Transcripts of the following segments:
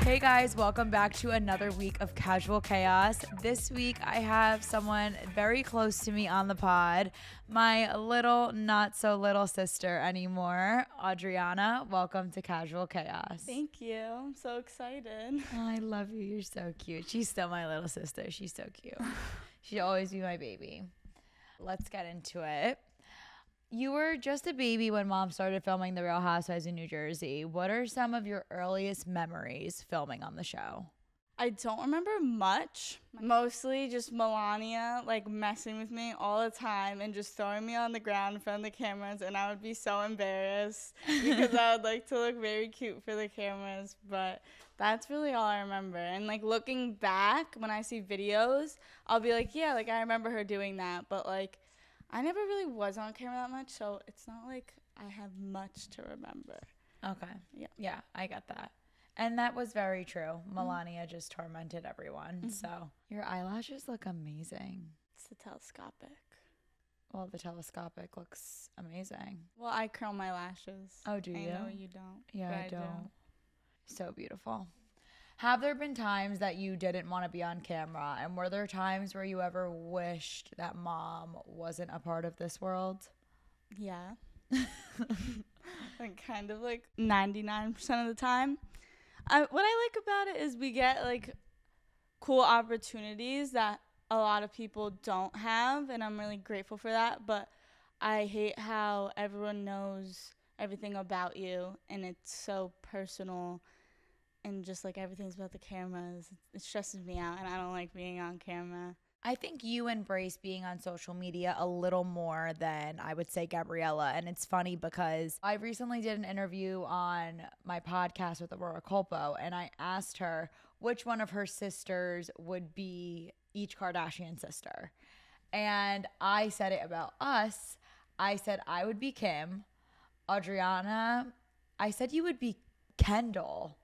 Hey guys, welcome back to another week of Casual Chaos. This week I have someone very close to me on the pod, my little, not so little sister anymore, Audriana. Welcome to Casual Chaos. Thank you. I'm so excited. Oh, I love you. You're so cute. She's still my little sister. She's so cute. She'll always be my baby. Let's get into it. You were just a baby when Mom started filming The Real Housewives of New Jersey. What are some of your earliest memories filming on the show? I don't remember much. Mostly just Melania like messing with me all the time and just throwing me on the ground in front of the cameras, and I would be so embarrassed because I would like to look very cute for the cameras, but that's really all I remember. And like looking back when I see videos, I'll be like, yeah, like I remember her doing that, but like I never really was on camera that much, so it's not like I have much to remember. Okay. Yeah, I get that. And that was very true. Melania just tormented everyone. So your eyelashes look amazing. It's the telescopic. Well, the telescopic looks amazing. Well, I curl my lashes. Oh, do you? I know you don't. Yeah, but I don't. So beautiful. Have there been times that you didn't want to be on camera? And were there times where you ever wished that Mom wasn't a part of this world? Yeah. Like kind of like 99% of the time. What I like about it is we get like cool opportunities that a lot of people don't have, and I'm really grateful for that. But I hate how everyone knows everything about you, and it's so personal. And just like everything's about the cameras, it stresses me out, and I don't like being on camera. I think you embrace being on social media a little more than I would say Gabriella. And it's funny because I recently did an interview on my podcast with Aurora Colpo, and I asked her which one of her sisters would be each Kardashian sister. And I said it about us. I said I would be Kim. Audriana, I said you would be Kendall.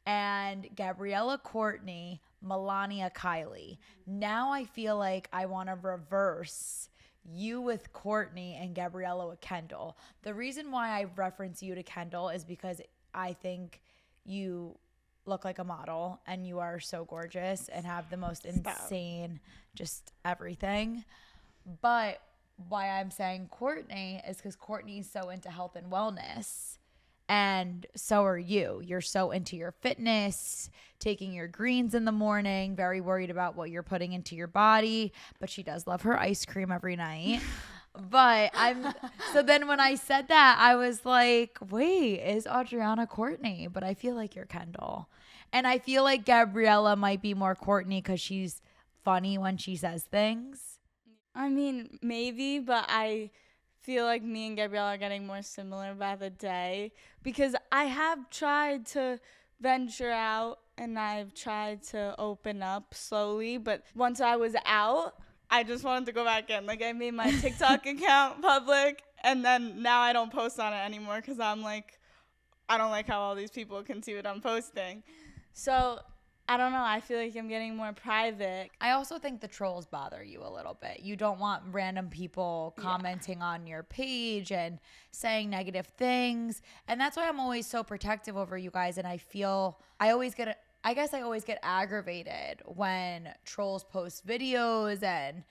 And Gabriella Courtney, Melania Kylie. Now I feel like I want to reverse you with Courtney and Gabriella with Kendall. The reason why I reference you to Kendall is because I think you look like a model and you are so gorgeous and have the most insane just everything. But why I'm saying Courtney is because Courtney's so into health and wellness. And so are you. You're so into your fitness, taking your greens in the morning, very worried about what you're putting into your body. But she does love her ice cream every night. So then when I said that, I was like, wait, is Audriana Courtney? But I feel like you're Kendall. And I feel like Gabriella might be more Courtney because she's funny when she says things. I mean, maybe, but I feel like me and Gabriella are getting more similar by the day because I have tried to venture out and I've tried to open up slowly, but once I was out, I just wanted to go back in. Like I made my TikTok account public, and then now I don't post on it anymore because I'm like, I don't like how all these people can see what I'm posting. So I don't know. I feel like I'm getting more private. I also think the trolls bother you a little bit. You don't want random people commenting on your page and saying negative things. And that's why I'm always so protective over you guys. And I always get aggravated when trolls post videos, and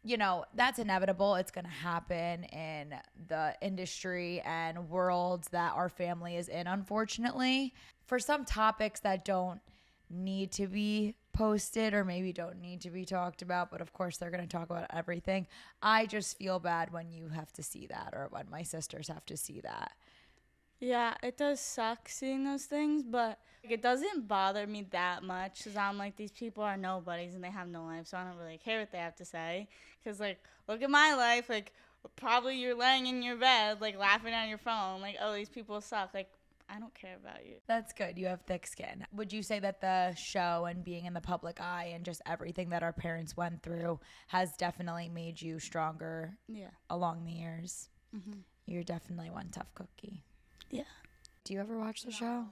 you know, that's inevitable. It's going to happen in the industry and worlds that our family is in, unfortunately. For some topics that don't need to be posted or maybe don't need to be talked about, but of course they're going to talk about everything. I just feel bad when you have to see that, or when my sisters have to see that. Yeah, it does suck seeing those things, but it doesn't bother me that much because I'm like, these people are nobodies and they have no life, so I don't really care what they have to say. Because, like, look at my life. Like, probably you're laying in your bed, like, laughing on your phone. Like, oh, these people suck. Like, I don't care about you. That's good. You have thick skin. Would you say that the show and being in the public eye and just everything that our parents went through has definitely made you stronger along the years? Mm-hmm. You're definitely one tough cookie. Yeah. Do you ever watch the show?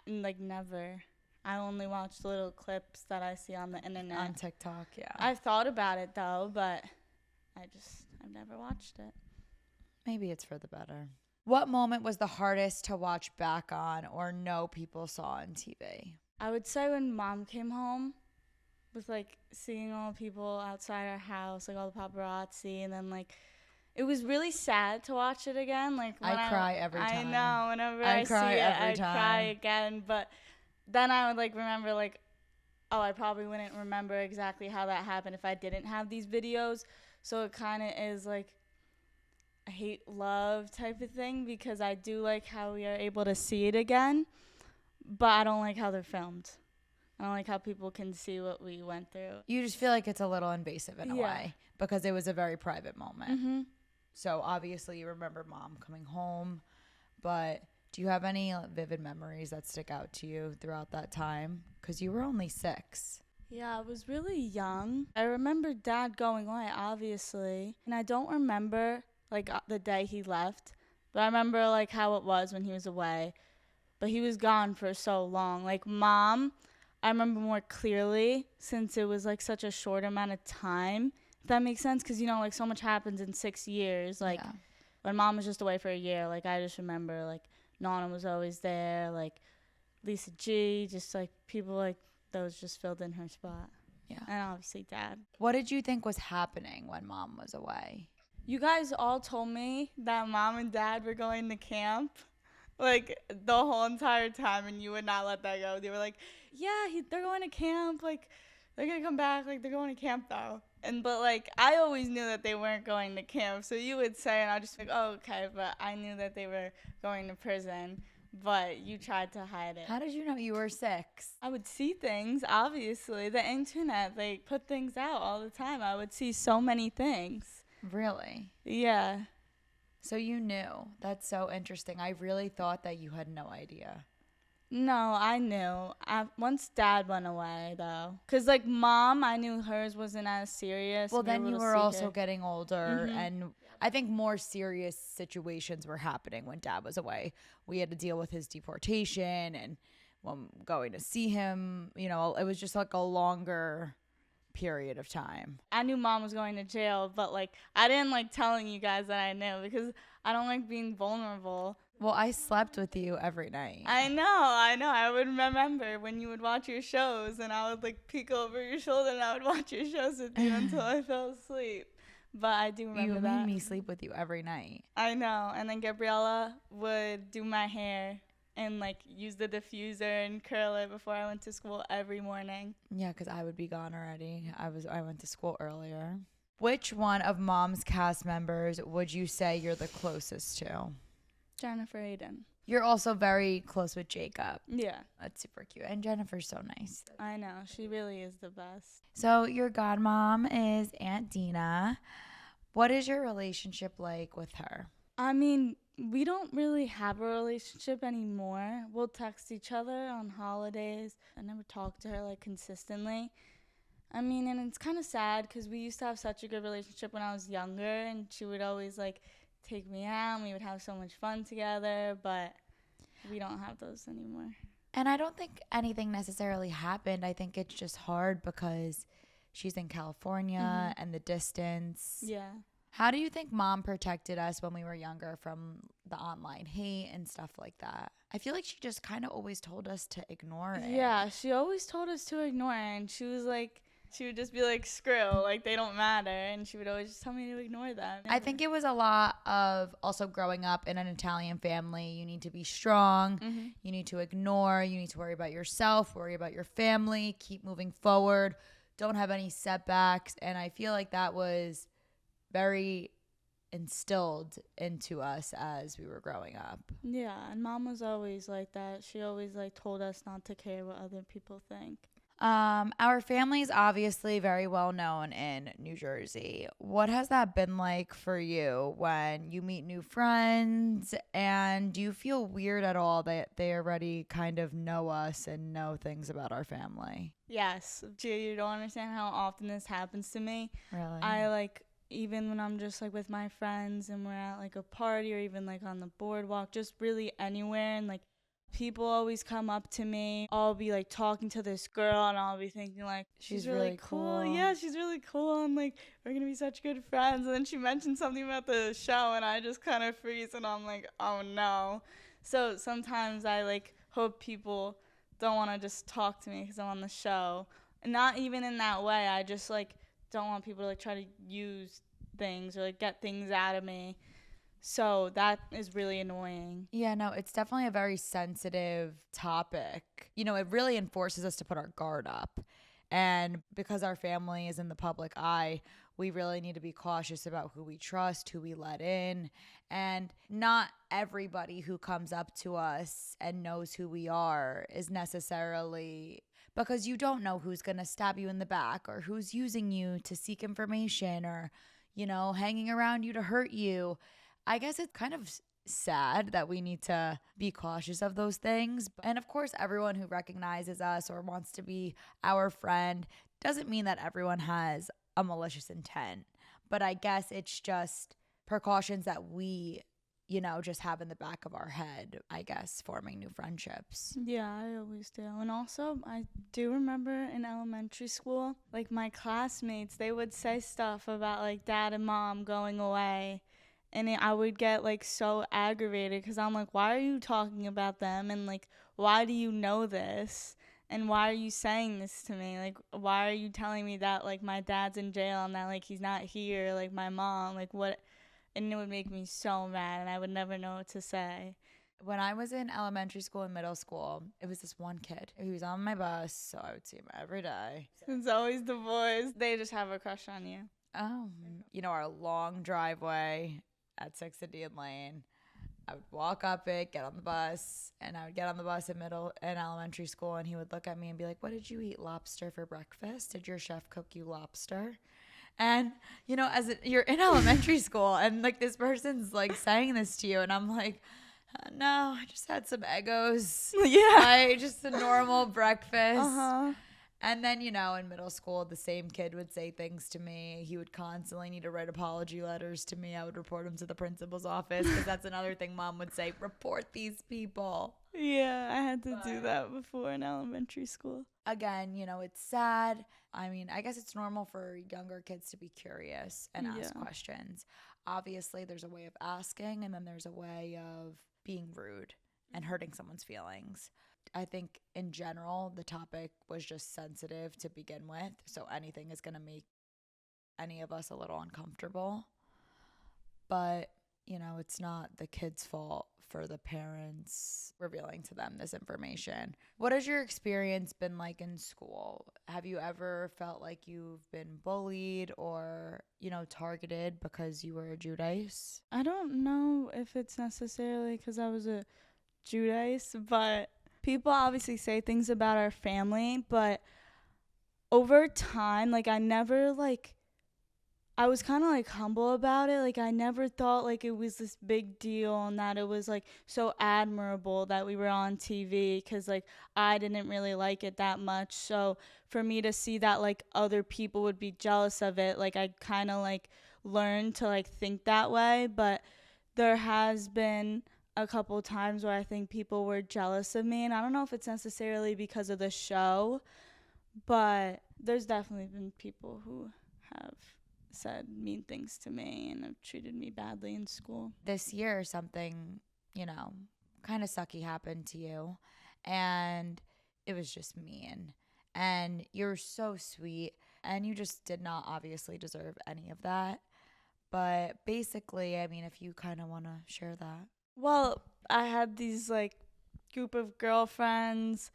Like, never. I only watch little clips that I see on the internet. On TikTok, yeah. I've thought about it, though, but I've never watched it. Maybe it's for the better. What moment was the hardest to watch back on or know people saw on TV? I would say when Mom came home with, like, seeing all the people outside our house, like, all the paparazzi, and then, like, it was really sad to watch it again. Like, when I cry every time. I know. Whenever I I cry see it, every I time. cry again. But then I would, like, remember, like, oh, I probably wouldn't remember exactly how that happened if I didn't have these videos. So it kind of is, like, a hate-love type of thing, because I do like how we are able to see it again, but I don't like how they're filmed. I don't like how people can see what we went through. You just feel like it's a little invasive in a way because it was a very private moment. Mm-hmm. So obviously you remember Mom coming home, but do you have any vivid memories that stick out to you throughout that time? Because you were only 6. Yeah, I was really young. I remember Dad going away, obviously, and I don't remember, like, the day he left, but I remember, like, how it was when he was away. But he was gone for so long. Like, Mom, I remember more clearly since it was, like, such a short amount of time, if that makes sense, because, you know, like, so much happens in 6 years. Like, when Mom was just away for a year, like, I just remember, like, Nana was always there, like, Lisa G, just, like, people, like, those just filled in her spot. Yeah. And obviously Dad. What did you think was happening when Mom was away? You guys all told me that Mom and Dad were going to camp, like, the whole entire time, and you would not let that go. They were like, yeah, they're going to camp, like, they're going to come back, like, they're going to camp, though. But, like, I always knew that they weren't going to camp, so you would say, and I'd just be like, oh, okay, but I knew that they were going to prison, but you tried to hide it. How did you know you were 6? I would see things, obviously. The internet, they put things out all the time. I would see so many things. Really? Yeah. So you knew. That's so interesting. I really thought that you had no idea. No, I knew. Once Dad went away, though. Because, like, Mom, I knew hers wasn't as serious. Well, then you were also getting older, Mm-hmm. and I think more serious situations were happening when Dad was away. We had to deal with his deportation, and when going to see him, you know, it was just like a longer period of time. I knew Mom was going to jail, but, like, I didn't like telling you guys that I knew, because I don't like being vulnerable. Well, I slept with you every night. I know. I would remember when you would watch your shows, and I would, like, peek over your shoulder, and I would watch your shows with you until I fell asleep. But I do remember that. You made me sleep with you every night. I know. And then Gabriella would do my hair and, like, use the diffuser and curl it before I went to school every morning. Yeah, because I would be gone already. I went to school earlier. Which one of Mom's cast members would you say you're the closest to? Jennifer Aiden. You're also very close with Jacob. Yeah. That's super cute. And Jennifer's so nice. I know. She really is the best. So your godmom is Aunt Dina. What is your relationship like with her? I mean, we don't really have a relationship anymore. We'll text each other on holidays. I never talk to her, like, consistently. I mean, and it's kind of sad because we used to have such a good relationship when I was younger, and she would always, like, take me out, and we would have so much fun together, but we don't have those anymore. And I don't think anything necessarily happened. I think it's just hard because she's in California and the distance. Yeah. How do you think Mom protected us when we were younger from the online hate and stuff like that? I feel like she just kind of always told us to ignore it. Yeah, she always told us to ignore it, and she was like, she would just be like, screw, like, they don't matter, and she would always just tell me to ignore them. I think it was a lot of also growing up in an Italian family. You need to be strong. You need to ignore. You need to worry about yourself, worry about your family, keep moving forward, don't have any setbacks. And I feel like that was very instilled into us as we were growing up. Yeah, and Mom was always like that. She always, like, told us not to care what other people think. Our family is obviously very well known in New Jersey. What has that been like for you when you meet new friends? And do you feel weird at all that they already kind of know us and know things about our family? Yes. Gia, you don't understand how often this happens to me. Really? I, like, even when I'm just, like, with my friends and we're at, like, a party or even, like, on the boardwalk, just really anywhere, and, like, people always come up to me. I'll be, like, talking to this girl, and I'll be thinking, like, she's really cool. Yeah, she's really cool, and, like, we're going to be such good friends. And then she mentioned something about the show, and I just kind of freeze, and I'm like, oh, no. So sometimes I, like, hope people don't want to just talk to me because I'm on the show. And not even in that way. I just, like, don't want people to, like, try to use things or, like, get things out of me. So that is really annoying. Yeah, no, it's definitely a very sensitive topic. You know, it really enforces us to put our guard up. And because our family is in the public eye, we really need to be cautious about who we trust, who we let in. And not everybody who comes up to us and knows who we are is necessarily, because you don't know who's going to stab you in the back or who's using you to seek information or, you know, hanging around you to hurt you. I guess it's kind of sad that we need to be cautious of those things. And of course, everyone who recognizes us or wants to be our friend doesn't mean that everyone has a malicious intent. But I guess it's just precautions that we, you know, just have in the back of our head, I guess, forming new friendships. Yeah, I always do. And also, I do remember in elementary school, like, my classmates, they would say stuff about, like, dad and mom going away. And I would get, like, so aggravated because I'm like, why are you talking about them? And, like, why do you know this? And why are you saying this to me? Like, why are you telling me that, like, my dad's in jail and that, like, he's not here? Like, my mom, like, what? And it would make me so mad, and I would never know what to say. When I was in elementary school and middle school, it was this one kid. He was on my bus, so I would see him every day. It's always the boys. They just have a crush on you. Oh, you know, our long driveway at 6th Indian Lane. I would walk up it, get on the bus, and I would get on the bus in elementary school, and he would look at me and be like, what did you eat, lobster for breakfast? Did your chef cook you lobster? And, you know, you're in elementary school, and, like, this person's, like, saying this to you, and I'm like, no, I just had some Eggos. Yeah. Just a normal breakfast. Uh-huh. And then, you know, in middle school, the same kid would say things to me. He would constantly need to write apology letters to me. I would report him to the principal's office because that's another thing mom would say, report these people. Yeah, I had to do that before in elementary school. Again, you know, it's sad. I mean, I guess it's normal for younger kids to be curious and ask questions. Obviously, there's a way of asking, and then there's a way of being rude and hurting someone's feelings. I think in general, the topic was just sensitive to begin with. So anything is going to make any of us a little uncomfortable. But, you know, it's not the kid's fault for the parents revealing to them this information. What has your experience been like in school? Have you ever felt like you've been bullied or, you know, targeted because you were a Giudice? I don't know if it's necessarily because I was a Giudice, but people obviously say things about our family, but over time, like, I was kind of, like, humble about it. Like, I never thought, like, it was this big deal and that it was, like, so admirable that we were on TV because, like, I didn't really like it that much. So for me to see that, like, other people would be jealous of it, like, I kind of, like, learned to, like, think that way. But there has been a couple times where I think people were jealous of me, and I don't know if it's necessarily because of the show, but there's definitely been people who have said mean things to me and have treated me badly in school. This year, something, you know, kind of sucky happened to you, and it was just mean. And you're so sweet, and you just did not obviously deserve any of that. But basically, I mean, if you kind of want to share that. Well, I had these, like, group of girlfriends,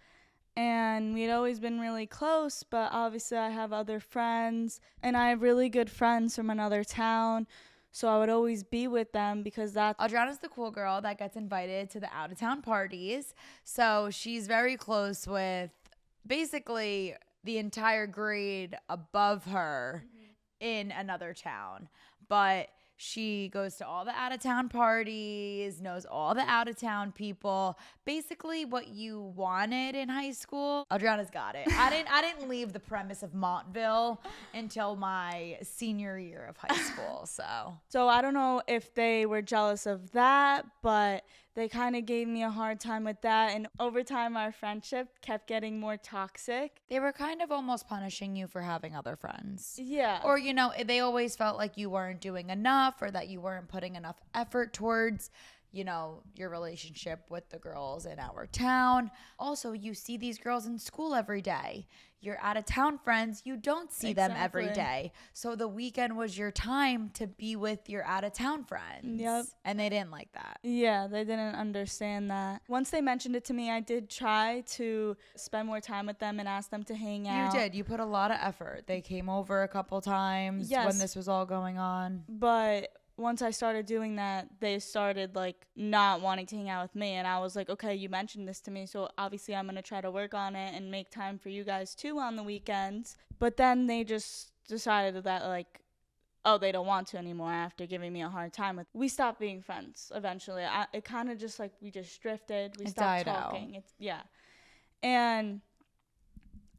and we'd always been really close, but obviously I have other friends, and I have really good friends from another town, so I would always be with them because that's... Audriana's the cool girl that gets invited to the out-of-town parties, so she's very close with basically the entire grade above her in another town, but... She goes to all the out-of-town parties, knows all the out-of-town people. Basically, what you wanted in high school, Audriana's got it. I didn't leave the premise of Montville until my senior year of high school. So I don't know if they were jealous of that, but they kind of gave me a hard time with that. And over time, our friendship kept getting more toxic. They were kind of almost punishing you for having other friends. Yeah. Or, you know, they always felt like you weren't doing enough or that you weren't putting enough effort towards, your relationship with the girls in our town. Also, you see these girls in school every day. Your out of town friends, you don't see them every day. So the weekend was your time to be with your out of town friends. Yep. And they didn't like that. Yeah, they didn't understand that. Once they mentioned it to me, I did try to spend more time with them and ask them to hang out. You did. You put a lot of effort. They came over a couple times when this was all going on. But once I started doing that, they started like not wanting to hang out with me. And I was like, okay, you mentioned this to me, so obviously I'm going to try to work on it and make time for you guys too on the weekends. But then they just decided that like, oh, they don't want to anymore after giving me a hard time. We stopped being friends eventually. It kind of just like, we just drifted. We stopped talking. And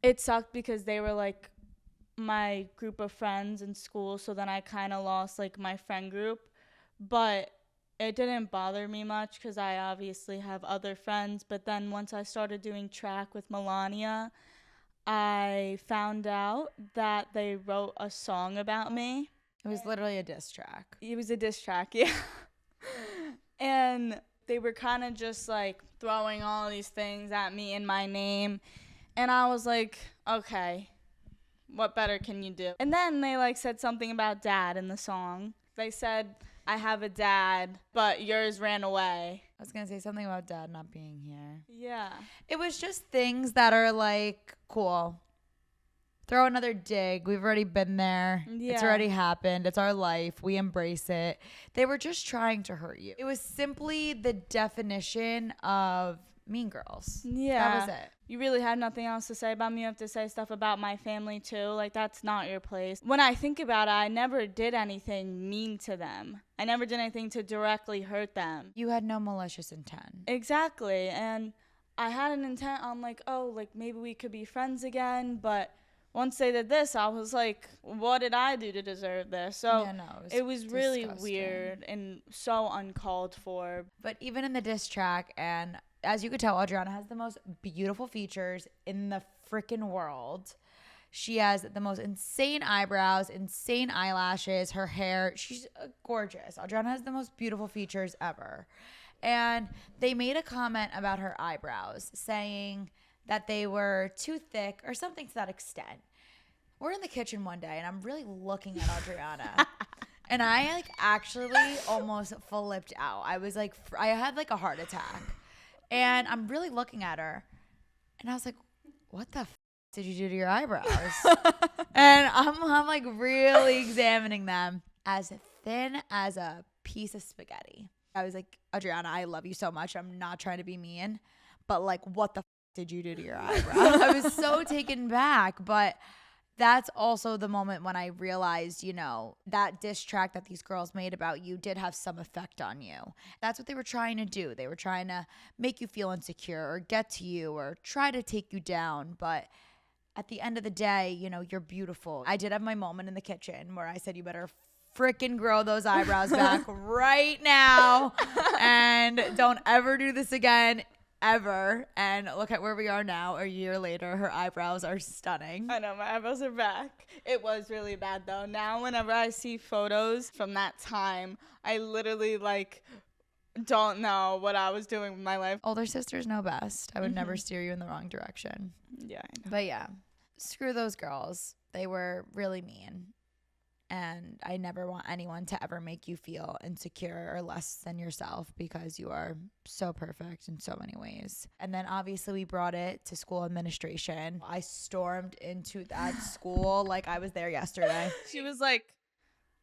it sucked because they were like my group of friends in school, so then I kind of lost like my friend group, but it didn't bother me much because I obviously have other friends. But then once I started doing track with Melania, I found out that they wrote a song about me. It was literally a diss track. It was a diss track, yeah. And they were kind of just like throwing all these things at me in my name, and I was like, okay, what better can you do? And then they like said something about dad in the song. They said, I have a dad, but yours ran away. I was going to say something about dad not being here. Yeah. It was just things that are like, cool. Throw another dig. We've already been there. Yeah. It's already happened. It's our life. We embrace it. They were just trying to hurt you. It was simply the definition of Mean Girls. Yeah. That was it. You really had nothing else to say about me. You have to say stuff about my family too. Like, that's not your place. When I think about it, I never did anything mean to them. I never did anything to directly hurt them. You had no malicious intent. Exactly. And I had an intent on like, oh, like maybe we could be friends again. But once they did this, I was like, what did I do to deserve this? So yeah, no, it was really weird and so uncalled for. But even in the diss track, and as you could tell, Audriana has the most beautiful features in the freaking world. She has the most insane eyebrows, insane eyelashes, her hair. She's gorgeous. Audriana has the most beautiful features ever. And they made a comment about her eyebrows, saying that they were too thick or something to that extent. We're in the kitchen one day, and I'm really looking at Audriana. And I like actually almost flipped out. I was like, I had like a heart attack. And I'm really looking at her, and I was like, what the did you do to your eyebrows? And I'm like really examining them, as thin as a piece of spaghetti. I was like, Audriana, I love you so much. I'm not trying to be mean, but like, what the did you do to your eyebrows? I was so taken back. But that's also the moment when I realized, that diss track that these girls made about you did have some effect on you. That's what they were trying to do. They were trying to make you feel insecure or get to you or try to take you down. But at the end of the day, you're beautiful. I did have my moment in the kitchen where I said, you better freaking grow those eyebrows back right now and don't ever do this again. Ever. And look at where we are now. A year later, her eyebrows are stunning. I know, my eyebrows are back. It was really bad though. Now whenever I see photos from that time, I literally like don't know what I was doing with my life. Older sisters know best. I would never steer you in the wrong direction. Yeah, I know. But yeah, screw those girls. They were really mean. And I never want anyone to ever make you feel insecure or less than yourself, because you are so perfect in so many ways. And then obviously we brought it to school administration. I stormed into that school like I was there yesterday. She was like,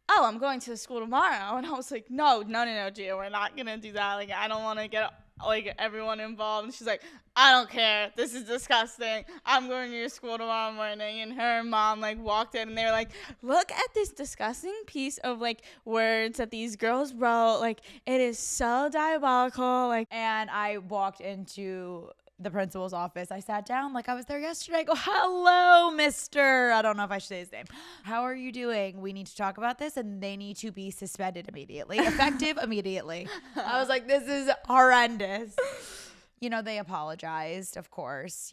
oh, I'm going to the school tomorrow. And I was like, no, Gia, we're not going to do that. Like, I don't want to get like everyone involved. And she's like, I don't care. This is disgusting. I'm going to your school tomorrow morning. And her mom like walked in and they were like, look at this disgusting piece of like words that these girls wrote. Like, it is so diabolical. Like, and I walked into the principal's office. I sat down like I was there yesterday. I go, hello, mister. I don't know if I should say his name. How are you doing? We need to talk about this, and they need to be suspended immediately. Effective immediately. I was like, this is horrendous. They apologized, of course,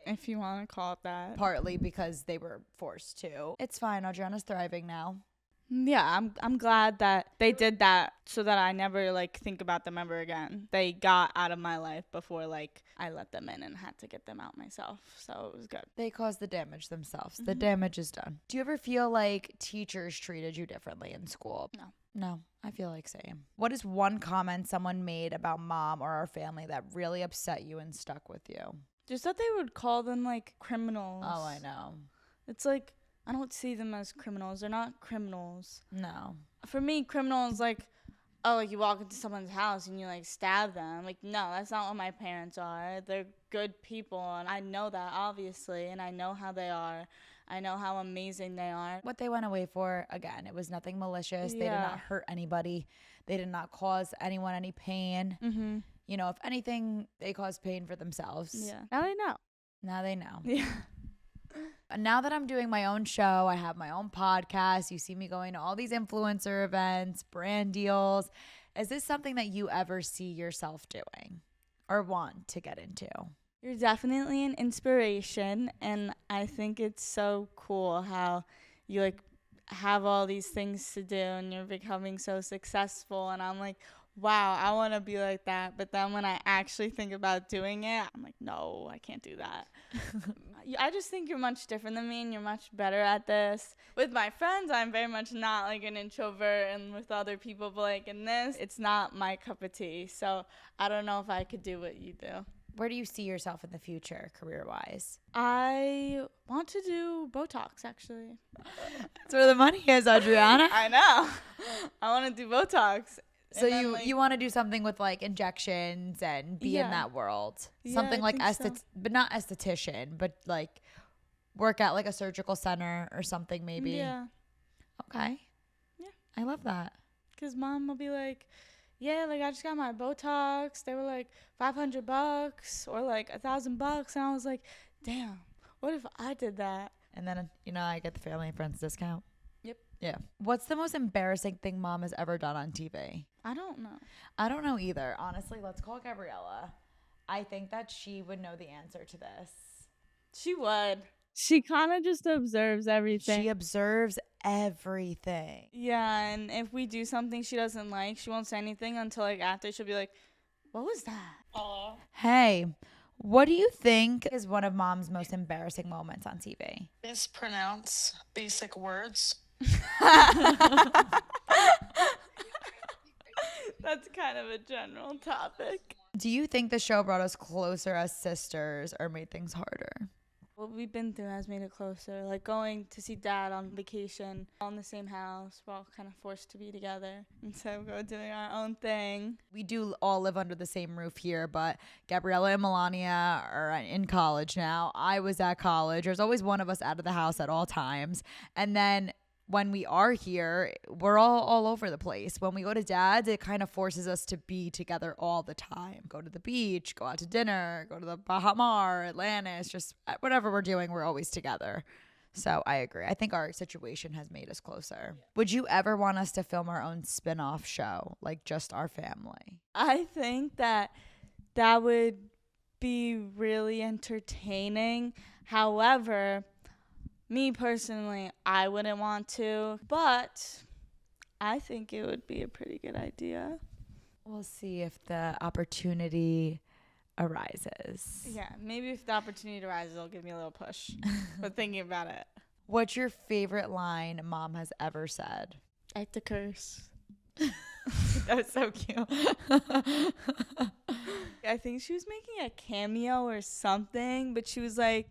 if you want to call it that. Partly because they were forced to. It's fine. Audriana's thriving now. Yeah, I'm glad that they did that so that I never like think about them ever again. They got out of my life before like I let them in and had to get them out myself. So it was good. They caused the damage themselves. The damage is done. Do you ever feel like teachers treated you differently in school? No, I feel like same. What is one comment someone made about mom or our family that really upset you and stuck with you? Just that they would call them like criminals. Oh, I know. It's like I don't see them as criminals. They're not criminals. No. For me, criminals like, oh, like you walk into someone's house and you like stab them. Like, no, that's not what my parents are. They're good people, and I know that obviously, and I know how they are. I know how amazing they are. What they went away for, again, it was nothing malicious. They did not hurt anybody. They did not cause anyone any pain. Mm-hmm. You know, if anything, they caused pain for themselves. Yeah. Now they know. Now they know. Yeah. Now that I'm doing my own show, I have my own podcast. You see me going to all these influencer events, brand deals. Is this something that you ever see yourself doing or want to get into? You're definitely an inspiration, and I think it's so cool how you like have all these things to do and you're becoming so successful, and I'm like, wow, I want to be like that. But then when I actually think about doing it, I'm like, no, I can't do that. I just think you're much different than me and you're much better at this. With my friends, I'm very much not like an introvert, and with other people, but like in this, it's not my cup of tea. So I don't know if I could do what you do. Where do you see yourself in the future, career-wise? I want to do Botox, actually. That's where the money is, Audriana. I know. I want to do Botox. So you want to do something with like injections and be in that world. Something like but not esthetician, but like work at like a surgical center or something maybe. Yeah. Okay. Yeah. I love that. Because mom will be like, yeah, like I just got my Botox. They were like $500 or like $1,000. And I was like, damn, what if I did that? And then, I get the family and friends discount. Yep. Yeah. What's the most embarrassing thing mom has ever done on TV? I don't know. I don't know either. Honestly, let's call Gabriella. I think that she would know the answer to this. She would. She kind of just observes everything. She observes everything. Yeah, and if we do something she doesn't like, she won't say anything until like after. She'll be like, what was that? Hello? Hey, what do you think is one of mom's most embarrassing moments on TV? Mispronounce basic words. That's kind of a general topic. Do you think the show brought us closer as sisters or made things harder? What we've been through has made it closer. Like going to see dad on vacation, all in the same house. We're all kind of forced to be together. And so we're doing our own thing. We do all live under the same roof here, but Gabriella and Melania are in college now. I was at college. There's always one of us out of the house at all times. And then when we are here, we're all over the place. When we go to dad's, it kind of forces us to be together all the time. Go to the beach, go out to dinner, go to the Baha Mar, Atlantis, just whatever we're doing, we're always together. So I agree. I think our situation has made us closer. Would you ever want us to film our own spin-off show, like just our family? I think that would be really entertaining. However, me personally, I wouldn't want to, but I think it would be a pretty good idea. We'll see if the opportunity arises. Yeah, maybe if the opportunity arises, it'll give me a little push. But thinking about it. What's your favorite line mom has ever said? I like to curse. That was so cute. I think she was making a cameo or something, but she was like,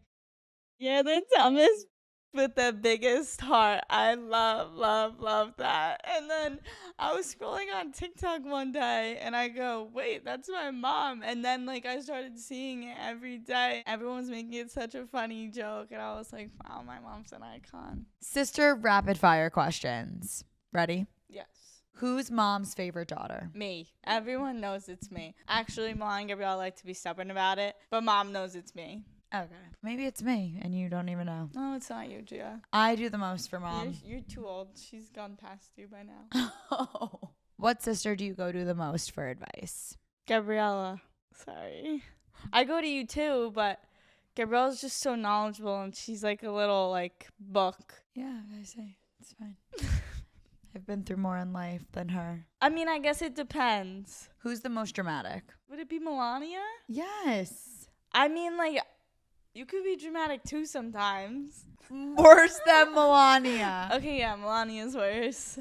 "You're the dumbest with the biggest heart." I love that. And then I was scrolling on TikTok one day and I go, wait, that's my mom. And then like I started seeing it every day. Everyone was making it such a funny joke. And I was like, wow, my mom's an icon. Sister rapid fire questions. Ready? Yes. Who's mom's favorite daughter? Me. Everyone knows it's me. Actually, Mom and Gabrielle like to be stubborn about it, but mom knows it's me. Okay. Maybe it's me and you don't even know. No, it's not you, Gia. I do the most for mom. You're too old. She's gone past you by now. Oh. What sister do you go to the most for advice? Gabriella. Sorry. I go to you too, but Gabriella's just so knowledgeable and she's like a little like book. Yeah, I say it's fine. I've been through more in life than her. I mean, I guess it depends. Who's the most dramatic? Would it be Melania? Yes. I mean, like, you could be dramatic too sometimes. Worse than Melania. Okay, yeah, Melania's worse.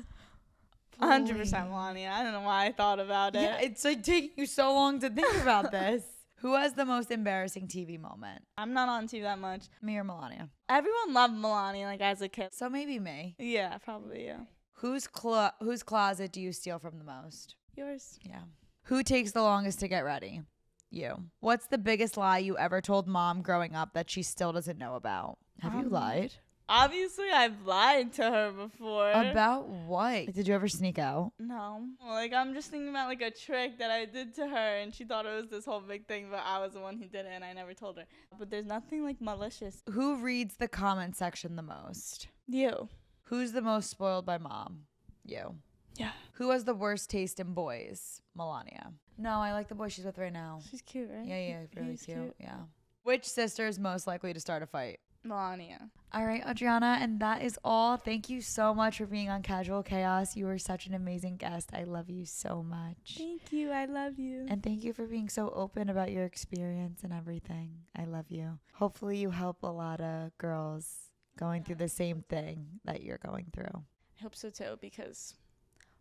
100% Melania. I don't know why I thought about it. Yeah, it's like taking you so long to think about this. Who has the most embarrassing TV moment? I'm not on TV that much. Me or Melania? Everyone loved Melania, like, as a kid. So maybe me. Yeah, probably, yeah. Whose closet do you steal from the most? Yours. Yeah. Who takes the longest to get ready? You. What's the biggest lie you ever told mom growing up that she still doesn't know about? Have you lied? Obviously, I've lied to her before. About what? Did you ever sneak out? No. Like, I'm just thinking about, like, a trick that I did to her, and she thought it was this whole big thing, but I was the one who did it, and I never told her. But there's nothing, like, malicious. Who reads the comment section the most? You. Who's the most spoiled by mom? You. Yeah. Who has the worst taste in boys? Melania. No, I like the boy she's with right now. She's cute, right? Yeah, really He's cute. Yeah. Which sister is most likely to start a fight? Melania. All right, Audriana, and that is all. Thank you so much for being on Casual Chaos. You were such an amazing guest. I love you so much. Thank you. I love you. And thank you for being so open about your experience and everything. I love you. Hopefully you help a lot of girls going through the same thing that you're going through. I hope so too, because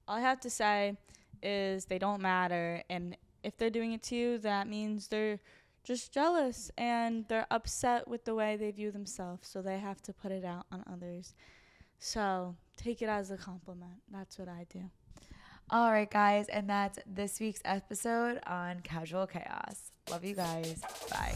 all I have to say is they don't matter, and if they're doing it to you, that means they're just jealous and they're upset with the way they view themselves, so they have to put it out on others. So take it as a compliment. That's what I do. All right, guys, and that's this week's episode on Casual Chaos. Love you guys. Bye.